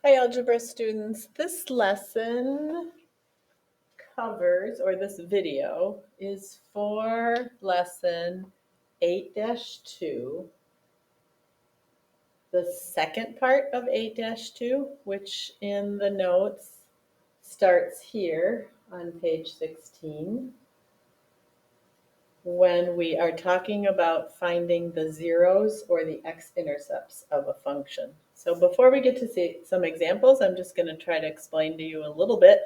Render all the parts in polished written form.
Hi, algebra students. This lesson covers, or this video is for lesson 8-2, the second part of 8-2, which in the notes starts here on page 16 when we are talking about finding the zeros or the x-intercepts of a function. So before we get to see some examples, I'm just going to try to explain to you a little bit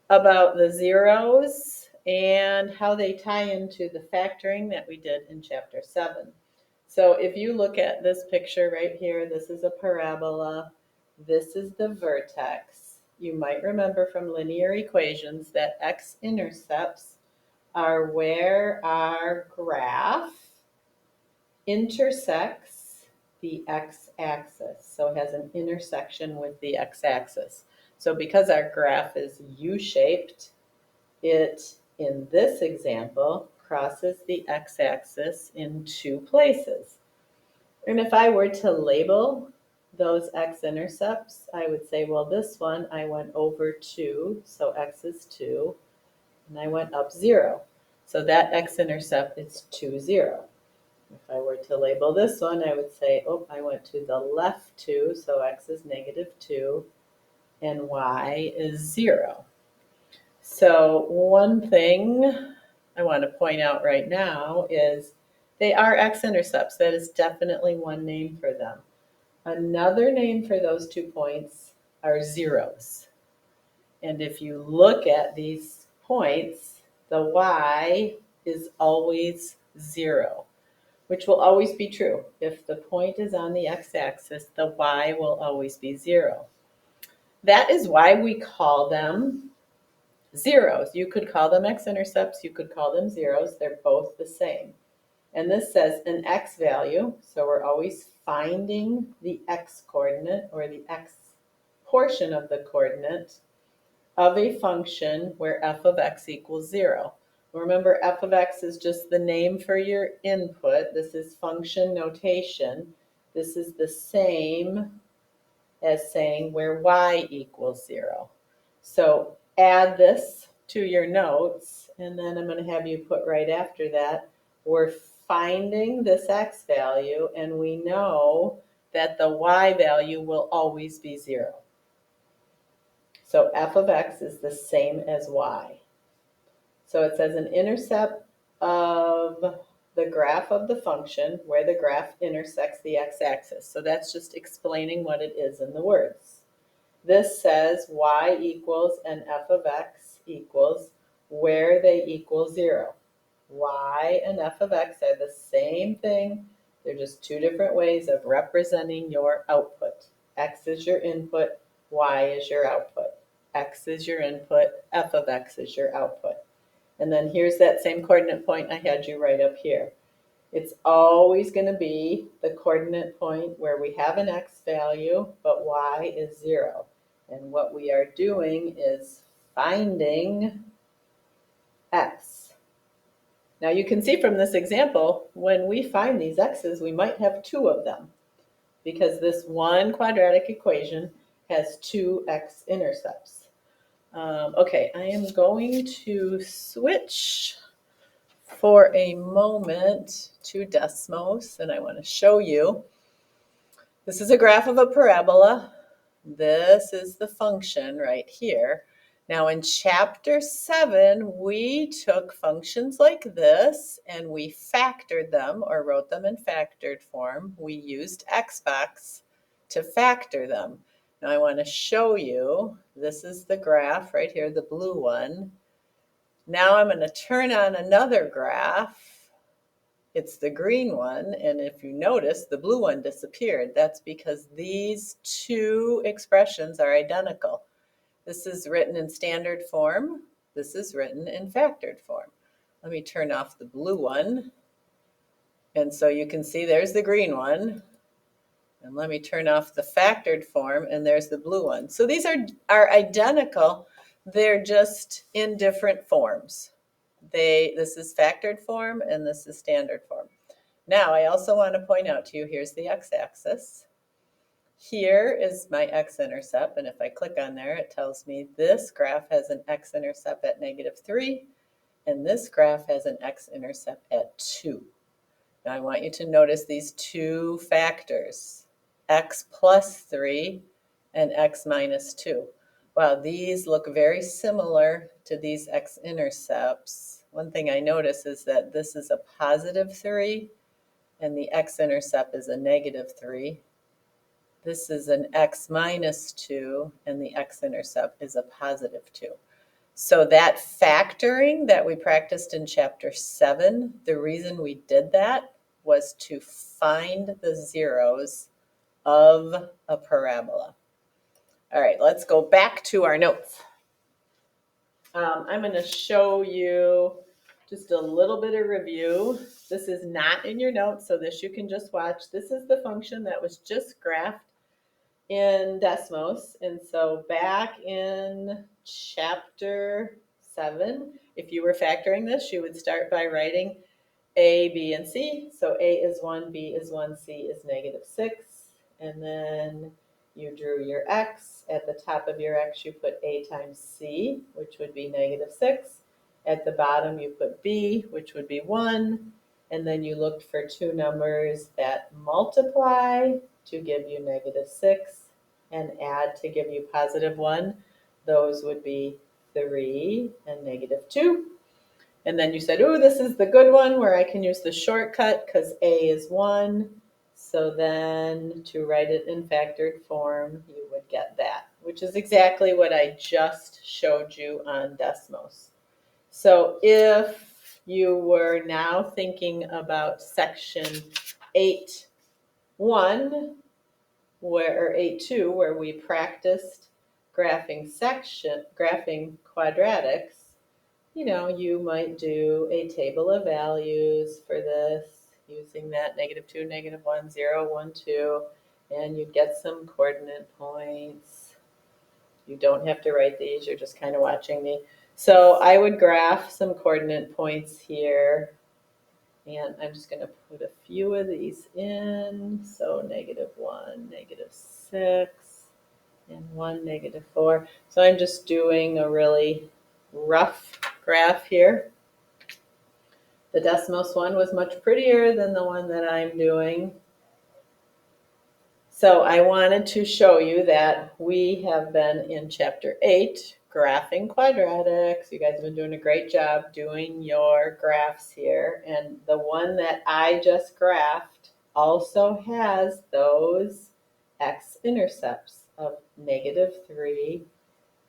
about the zeros and how they tie into the factoring that we did in chapter 7. So if you look at this picture right here, this is a parabola, this is the vertex. You might remember from linear equations that x-intercepts are where our graph intersects the x-axis. So it has an intersection with the x-axis. So because our graph is U-shaped, it, in this example, crosses the x-axis in two places. And if I were to label those x-intercepts, I would say, well, this one I went over 2, so x is 2, and I went up 0. So that x-intercept is 2, 0. If I were to label this one, I would say, oh, I went to the left 2, so x is -2, and y is 0. So one thing I want to point out right now is they are x-intercepts. That is definitely one name for them. Another name for those 2 points are zeros. And if you look at these points, the y is always 0, which will always be true. If the point is on the x-axis, the y will always be 0. That is why we call them zeros. You could call them x-intercepts, you could call them zeros. They're both the same. And this says an x value, so we're always finding the x coordinate or the x portion of the coordinate of a function where f of x equals 0. Remember, f of x is just the name for your input. This is function notation. This is the same as saying where y equals 0. So add this to your notes, and then I'm going to have you put right after that, we're finding this x value, and we know that the y value will always be 0. So f of x is the same as y. So it says an intercept of the graph of the function where the graph intersects the x-axis. So that's just explaining what it is in the words. This says y equals and f of x equals where they equal 0. Y and f of x are the same thing. They're just two different ways of representing your output. X is your input, y is your output. X is your input, f of x is your output. And then here's that same coordinate point I had you write up here. It's always going to be the coordinate point where we have an x value, but y is 0. And what we are doing is finding x. Now you can see from this example, when we find these x's, we might have 2 of them because this one quadratic equation has 2 x-intercepts. Okay, I am going to switch for a moment to Desmos, and I want to show you. This is a graph of a parabola. This is the function right here. Now in chapter 7, we took functions like this and we factored them or wrote them in factored form. We used Xbox to factor them. Now I want to show you, this is the graph right here, the blue one. Now I'm going to turn on another graph. It's the green one, and if you notice, the blue one disappeared. That's because these two expressions are identical. This is written in standard form. This is written in factored form. Let me turn off the blue one. And so you can see there's the green one. And let me turn off the factored form, and there's the blue one. So these are identical. They're just in different forms. This is factored form, and this is standard form. Now, I also want to point out to you, here's the x-axis. here is my x-intercept, and if I click on there, it tells me this graph has an x-intercept at -3, and this graph has an x-intercept at 2. Now I want you to notice these two factors, x plus 3 and x minus 2. Wow, these look very similar to these x-intercepts. One thing I notice is that this is a positive 3 and the x-intercept is a -3. This is an x minus 2 and the x-intercept is a positive 2. So that factoring that we practiced in chapter 7, the reason we did that was to find the zeros of a parabola. All right, let's go back to our notes. I'm going to show you just a little bit of review. This is not in your notes, so this you can just watch. This is the function that was just graphed in Desmos. And so back in chapter 7, if you were factoring this, you would start by writing A, B, and C. So A is 1, B is 1, C is -6. And then you drew your x. At the top of your x, you put A times C, which would be -6. At the bottom, you put B, which would be 1. And then you looked for two numbers that multiply to give you -6 and add to give you +1. Those would be 3 and -2. And then you said, oh, this is the good one where I can use the shortcut because A is 1. So then to write it in factored form, you would get that, which is exactly what I just showed you on Desmos. So if you were now thinking about section 8.1, or 8.2, where we practiced graphing quadratics, you might do a table of values for this using that -2, -1, 0, 1, 2, and you'd get some coordinate points. You don't have to write these, you're just kind of watching me. So I would graph some coordinate points here, and I'm just going to put a few of these in. So -1, -6, and 1, -4. So I'm just doing a really rough graph here. The Desmos one was much prettier than the one that I'm doing. So I wanted to show you that we have been in chapter 8, graphing quadratics. You guys have been doing a great job doing your graphs here. And the one that I just graphed also has those x-intercepts of -3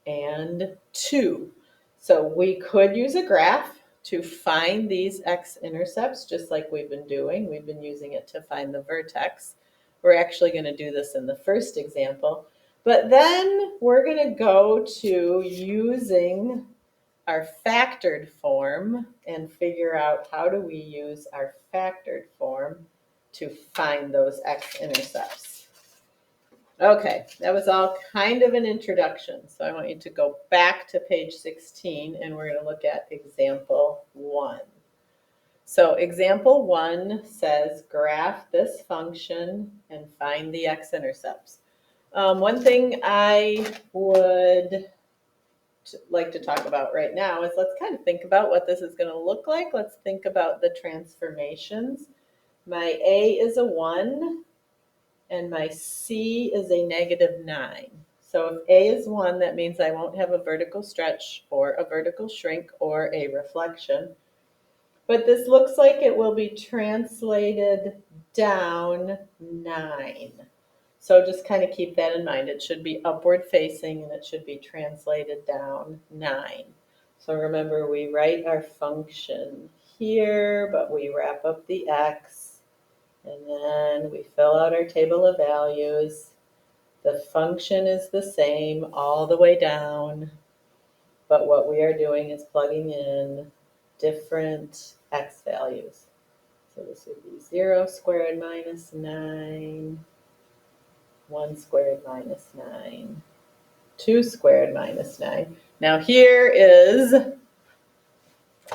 and 2. So we could use a graph to find these x-intercepts, just like we've been doing. We've been using it to find the vertex. We're actually going to do this in the first example. But then we're going to go to using our factored form and figure out how do we use our factored form to find those x-intercepts. Okay, that was all kind of an introduction. So I want you to go back to page 16 and we're going to look at example 1. So example 1 says graph this function and find the x-intercepts. One thing I would like to talk about right now is let's kind of think about what this is going to look like. Let's think about the transformations. My A is a 1. And my C is a -9. So if A is 1, that means I won't have a vertical stretch or a vertical shrink or a reflection. But this looks like it will be translated down 9. So just kind of keep that in mind. It should be upward facing and it should be translated down 9. So remember, we write our function here, but we wrap up the x. And then we fill out our table of values. The function is the same all the way down, but what we are doing is plugging in different x values. So this would be 0 squared minus 9, 1 squared minus 9, 2 squared minus 9. Now here is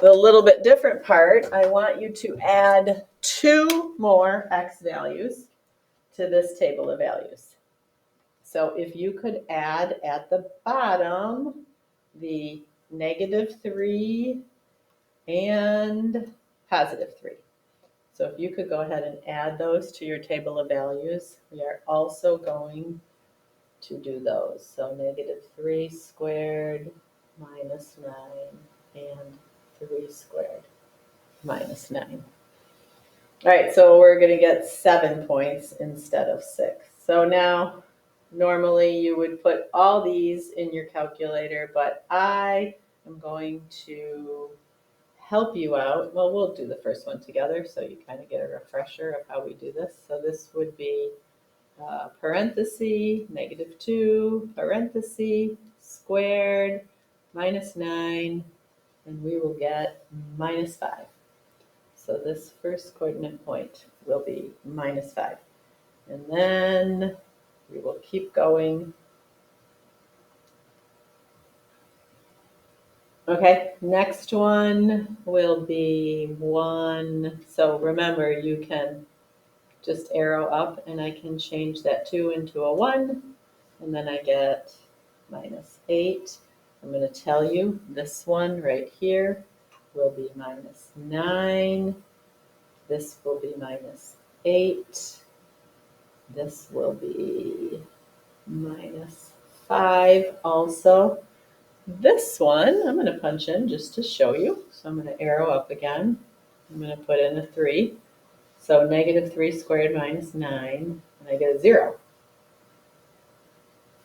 the little bit different part. I want you to add 2 more x values to this table of values. So if you could add at the bottom the -3 and +3. So if you could go ahead and add those to your table of values, we are also going to do those. So -3 squared minus 9 and 3 squared minus 9. All right, so we're going to get 7 points instead of 6. So now, normally you would put all these in your calculator, but I am going to help you out. Well, we'll do the first one together so you kind of get a refresher of how we do this. So this would be parenthesis, -2, parenthesis, squared, -9, and we will get -5. So this first coordinate point will be -5. And then we will keep going. Okay, next one will be 1. So remember, you can just arrow up and I can change that 2 into a 1. And then I get -8. I'm going to tell you this one right here will be -9. This will be -8. This will be -5 also. This one I'm going to punch in just to show you. So I'm going to arrow up again. I'm going to put in a 3. So -3 squared minus 9, and I get a 0.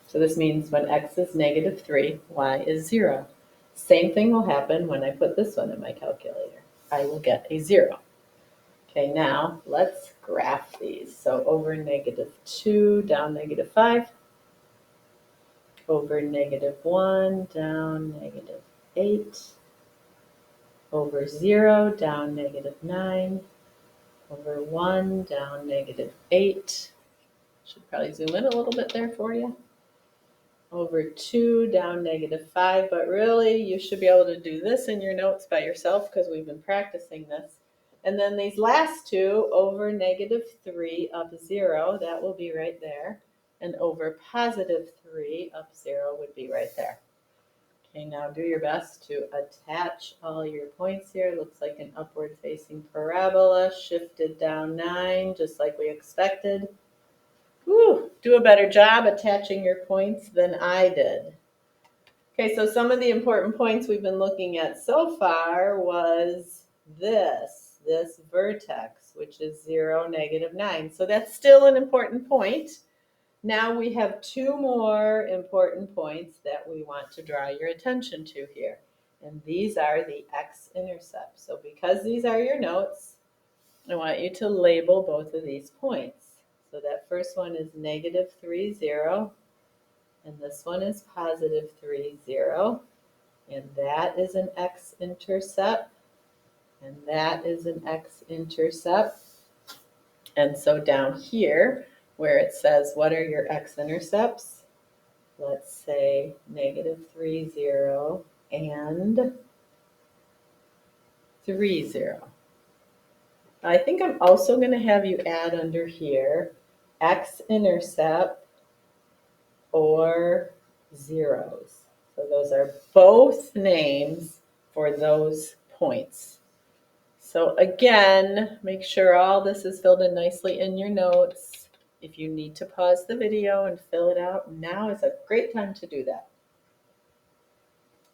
So this means when x is -3, y is 0. Same thing will happen when I put this one in my calculator. I will get a 0. Okay, now let's graph these. So over -2 down -5, over -1 down -8, over 0 down -9, over 1 down -8. Should probably zoom in a little bit there for you. Over 2 down -5, but really you should be able to do this in your notes by yourself because we've been practicing this. And then these last two, over -3 up 0, that will be right there. And over +3 up 0 would be right there. Okay, now do your best to attach all your points here. Looks like an upward facing parabola, shifted down 9, just like we expected. Whew, do a better job attaching your points than I did. Okay, so some of the important points we've been looking at so far was this vertex, which is 0, -9. So that's still an important point. Now we have 2 more important points that we want to draw your attention to here. And these are the x-intercepts. So because these are your notes, I want you to label both of these points. So that first one is -3, 0. And this one is +3, 0. And that is an x-intercept. And that is an x-intercept. And so down here, where it says, what are your x-intercepts? Let's say -3, 0, and 3, 0. I think I'm also going to have you add under here x-intercept or zeros. So those are both names for those points. So again, make sure all this is filled in nicely in your notes. If you need to pause the video and fill it out, now is a great time to do that.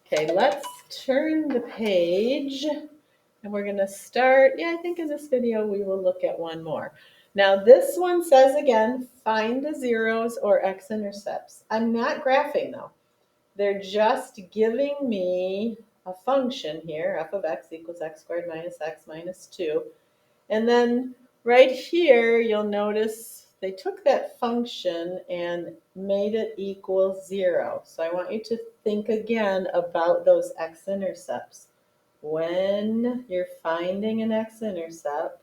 Okay, let's turn the page and we're going to start. I think in this video we will look at one more. Now this one says again, find the zeros or x-intercepts. I'm not graphing though. They're just giving me a function here, f of x equals x squared minus x minus 2. And then right here, you'll notice they took that function and made it equal 0. So I want you to think again about those x-intercepts. When you're finding an x-intercept,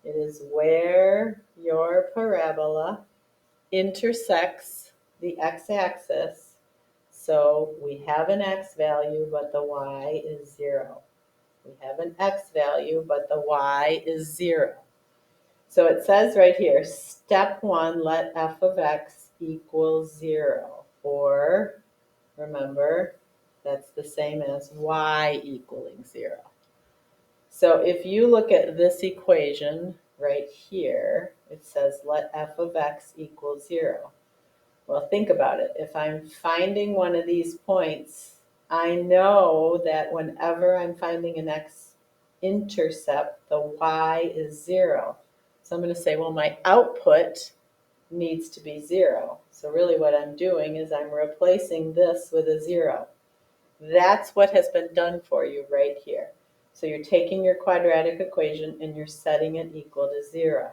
it is where your parabola intersects the x-axis. So we have an x value, but the y is 0. We have an x value, but the y is 0. So it says right here, step 1, let f of x equals 0. Or, remember, that's the same as y equaling 0. So if you look at this equation right here, it says let f of x equal 0. Well, think about it. If I'm finding one of these points, I know that whenever I'm finding an x-intercept, the y is 0. So I'm going to say, well, my output needs to be 0. So really what I'm doing is I'm replacing this with a 0. That's what has been done for you right here. So you're taking your quadratic equation and you're setting it equal to 0.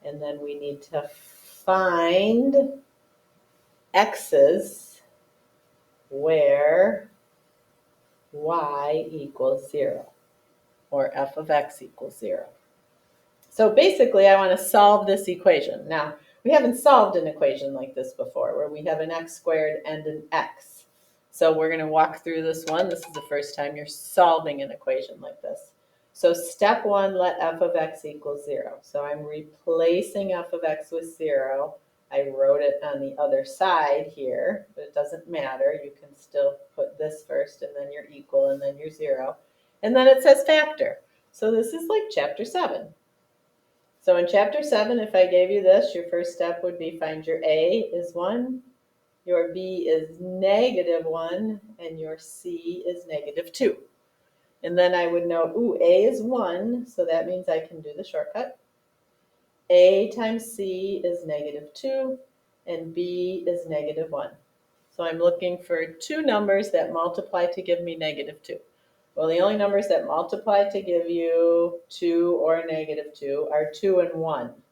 And then we need to find x's where y equals 0, or f of x equals 0. So basically, I want to solve this equation. Now, we haven't solved an equation like this before, where we have an x squared and an x. So we're going to walk through this one. This is the first time you're solving an equation like this. So step 1, let f of x equal 0. So I'm replacing f of x with 0. I wrote it on the other side here, but it doesn't matter. You can still put this first, and then your equal, and then your 0. And then it says factor. So this is like chapter 7. So in chapter 7, if I gave you this, your first step would be find your A is 1, your B is -1, and your C is -2. And then I would know, ooh, A is 1, so that means I can do the shortcut. A times C is -2, and B is -1. So I'm looking for two numbers that multiply to give me -2. Well, the only numbers that multiply to give you 2 or -2 are 2 and 1.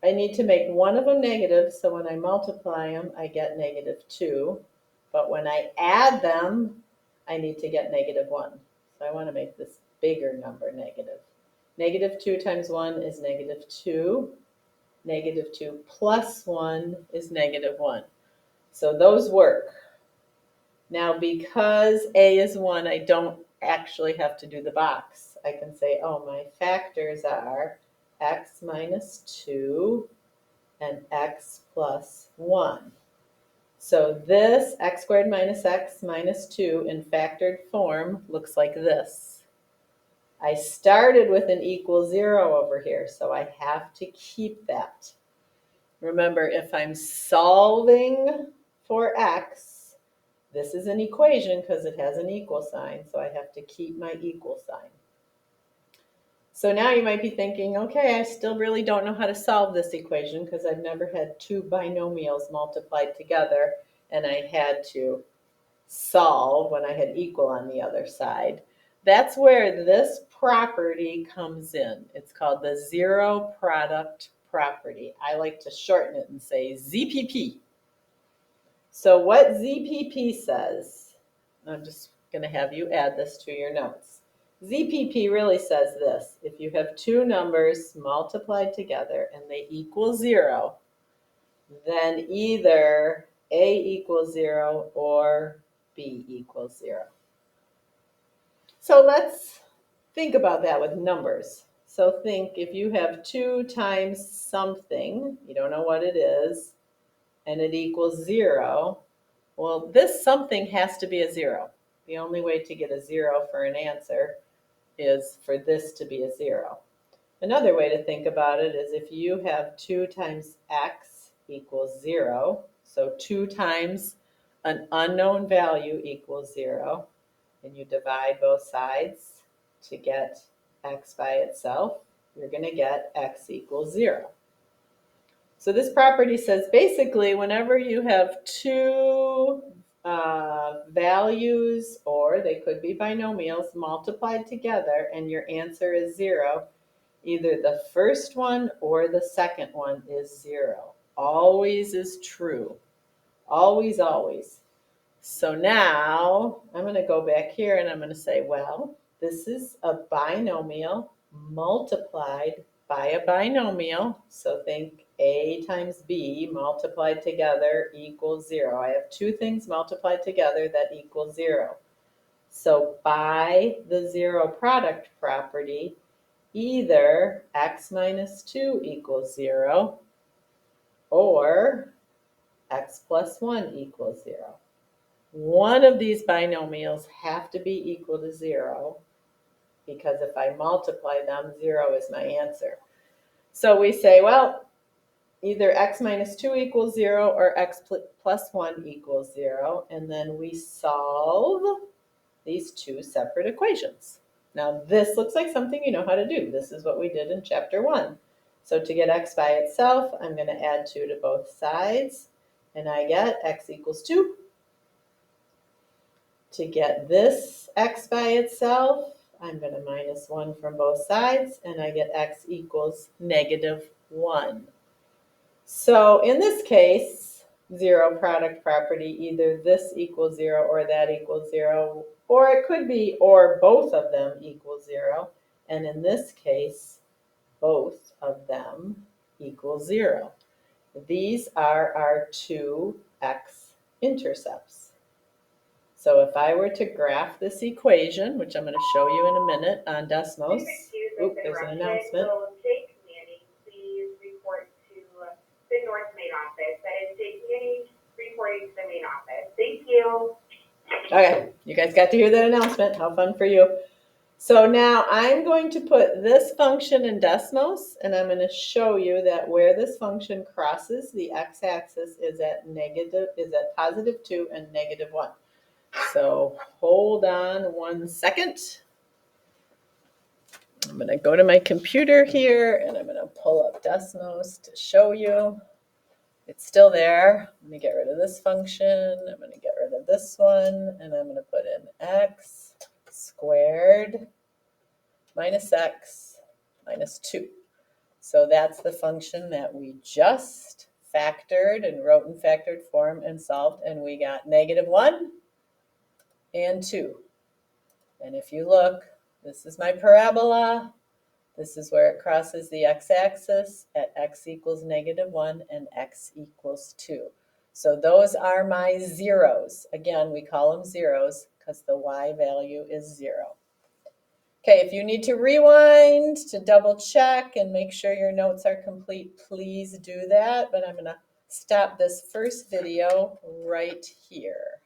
I need to make one of them negative, so when I multiply them, I get -2. But when I add them, I need to get -1. So I want to make this bigger number negative. -2 times 1 is -2. -2 plus 1 is -1. So those work. Now, because A is 1, I don't actually have to do the box. I can say, oh, my factors are x minus 2 and x plus 1. So this x squared minus x minus 2 in factored form looks like this. I started with an equal 0 over here, so I have to keep that. Remember, if I'm solving for x, this is an equation because it has an equal sign, so I have to keep my equal sign. So now you might be thinking, okay, I still really don't know how to solve this equation because I've never had two binomials multiplied together and I had to solve when I had equal on the other side. That's where this property comes in. It's called the zero product property. I like to shorten it and say ZPP. So what ZPP says, I'm just going to have you add this to your notes. ZPP really says this: if you have two numbers multiplied together and they equal 0, then either A equals 0 or B equals 0. So let's think about that with numbers. So think if you have 2 times something, you don't know what it is, and it equals 0, well, this something has to be a 0. The only way to get a 0 for an answer is for this to be a 0. Another way to think about it is if you have 2 times x equals 0, so 2 times an unknown value equals 0, and you divide both sides to get x by itself, you're going to get x equals 0. So this property says basically whenever you have two values, or they could be binomials, multiplied together and your answer is 0, either the first one or the second one is 0. Always is true. Always, always. So now I'm going to go back here and I'm going to say, well, this is a binomial multiplied by a binomial. So think A times B multiplied together equals 0. I have two things multiplied together that equal 0. So by the zero product property, either x minus 2 equals 0 or x plus 1 equals 0. One of these binomials have to be equal to 0 because if I multiply them, 0 is my answer. So we say, well, either x minus 2 equals 0 or x plus 1 equals 0, and then we solve these two separate equations. Now this looks like something you know how to do. This is what we did in chapter 1. So to get x by itself, I'm going to add 2 to both sides, and I get x equals 2. To get this x by itself, I'm going to minus 1 from both sides, and I get x equals negative 1. So in this case, zero product property, either this equals 0 or that equals 0, or it could be or both of them equal 0. And in this case, both of them equal 0. These are our two x-intercepts. So if I were to graph this equation, which I'm going to show you in a minute on Desmos. Oop, there's an announcement. Will Jake Manning please report to the North main office? That is Jake Manning reporting to the main office. Thank you. Okay, you guys got to hear that announcement. How fun for you. So now I'm going to put this function in Desmos, and I'm going to show you that where this function crosses the x-axis is at positive 2 and negative 1. So hold on 1 second. I'm going to go to my computer here, and I'm going to pull up Desmos to show you. It's still there. I'm going to get rid of this function. I'm going to get rid of this one, and I'm going to put in x squared minus x minus 2. So that's the function that we just factored and wrote in factored form and solved, and we got negative 1 and 2. And if you look, this is my parabola. This is where it crosses the x-axis at x equals negative 1 and x equals 2. So those are my zeros. Again, we call them zeros because the y value is 0. Okay, if you need to rewind to double check and make sure your notes are complete, please do that. But I'm going to stop this first video right here.